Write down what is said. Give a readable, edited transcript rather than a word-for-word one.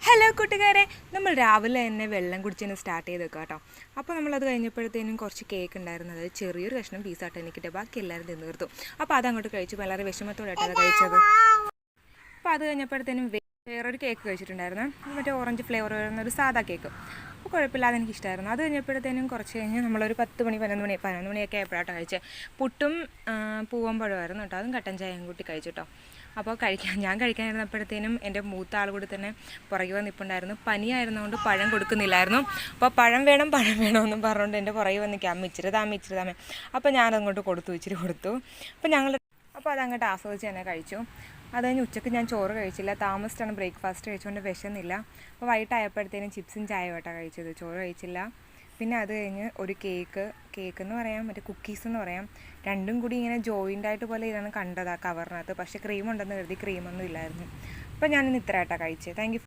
Hello കൂട്ടുകാരെ, നമ്മൾ രാവിലെ തന്നെ വെള്ളം കുടിച്ചതിന് സ്റ്റാർട്ട് ചെയ്ത് വെക്കുക കേട്ടോ. അപ്പോൾ നമ്മളത് കഴിഞ്ഞപ്പോഴത്തേനും കുറച്ച് കേക്ക് ഉണ്ടായിരുന്നത് ചെറിയൊരു കഷ്ണം പീസായിട്ട് എനിക്കിട്ട് ബാക്കി എല്ലാവരും തിന്നു തീർത്തു. അപ്പോൾ അതങ്ങോട്ട് കഴിച്ചു, വളരെ വിഷമത്തോടായിട്ടാണ് കഴിച്ചത്. അപ്പോൾ അത് കഴിഞ്ഞപ്പോഴത്തേനും വേറൊരു കേക്ക് കഴിച്ചിട്ടുണ്ടായിരുന്നു, മറ്റേ ഓറഞ്ച് ഫ്ലേവർ വരുന്ന ഒരു സാധാ കേക്ക്. അപ്പോൾ കുഴപ്പമില്ലാതെ എനിക്കിഷ്ടമായിരുന്നു. അത് കഴിഞ്ഞപ്പോഴത്തേനും കുറച്ച് കഴിഞ്ഞ് നമ്മളൊരു 11 മണിയൊക്കെ ആയപ്പോഴാട്ടോ കഴിച്ചത്. പുട്ടും പൂവമ്പഴമായിരുന്നു കേട്ടോ, അതും കട്ടൻ ചായയും കൂട്ടി കഴിച്ചു കേട്ടോ. അപ്പോൾ ഞാൻ കഴിക്കാനിരുന്നപ്പോഴത്തേനും എൻ്റെ മൂത്ത ആൾ കൂടി തന്നെ പുറകെ വന്നിട്ടുണ്ടായിരുന്നു. പനിയായിരുന്നുകൊണ്ട് പഴം കൊടുക്കുന്നില്ലായിരുന്നു. അപ്പോൾ പഴം വേണമെന്നും പറഞ്ഞുകൊണ്ട് എൻ്റെ പുറകെ വന്നിക്കുക, അമ്മ ഇച്ചിരി താമേ. അപ്പോൾ ഞാനതങ്ങോട്ട് ഇച്ചിരി കൊടുത്തു. അപ്പോൾ അതങ്ങോട്ട് ആസ്വദിച്ച് തന്നെ കഴിച്ചു. അത് കഴിഞ്ഞ് ഉച്ചയ്ക്ക് ഞാൻ ചോറ് കഴിച്ചില്ല, താമസിച്ചാണ് ബ്രേക്ക്ഫാസ്റ്റ് കഴിച്ചുകൊണ്ട് വിശന്നില്ല. അപ്പോൾ വൈകിട്ടായപ്പോഴത്തേനും ചിപ്സും ചായയുമായിട്ടാണ് കഴിച്ചത്, ചോറ് കഴിച്ചില്ല. പിന്നെ അത് കഴിഞ്ഞ് ഒരു കേക്ക് എന്ന് പറയാം, മറ്റേ കുക്കീസ് എന്ന് പറയാം, രണ്ടും കൂടി ഇങ്ങനെ ജോയിൻ്റായിട്ട് പോലെ ഇതാണ് കണ്ടത് ആ കവറിനകത്ത്. പക്ഷേ ക്രീം ഉണ്ടെന്ന് കരുതി ക്രീമൊന്നും ഇല്ലായിരുന്നു. അപ്പോൾ ഞാനിന്ന് ഇത്രയായിട്ടാണ് കഴിച്ചത്. Thank you.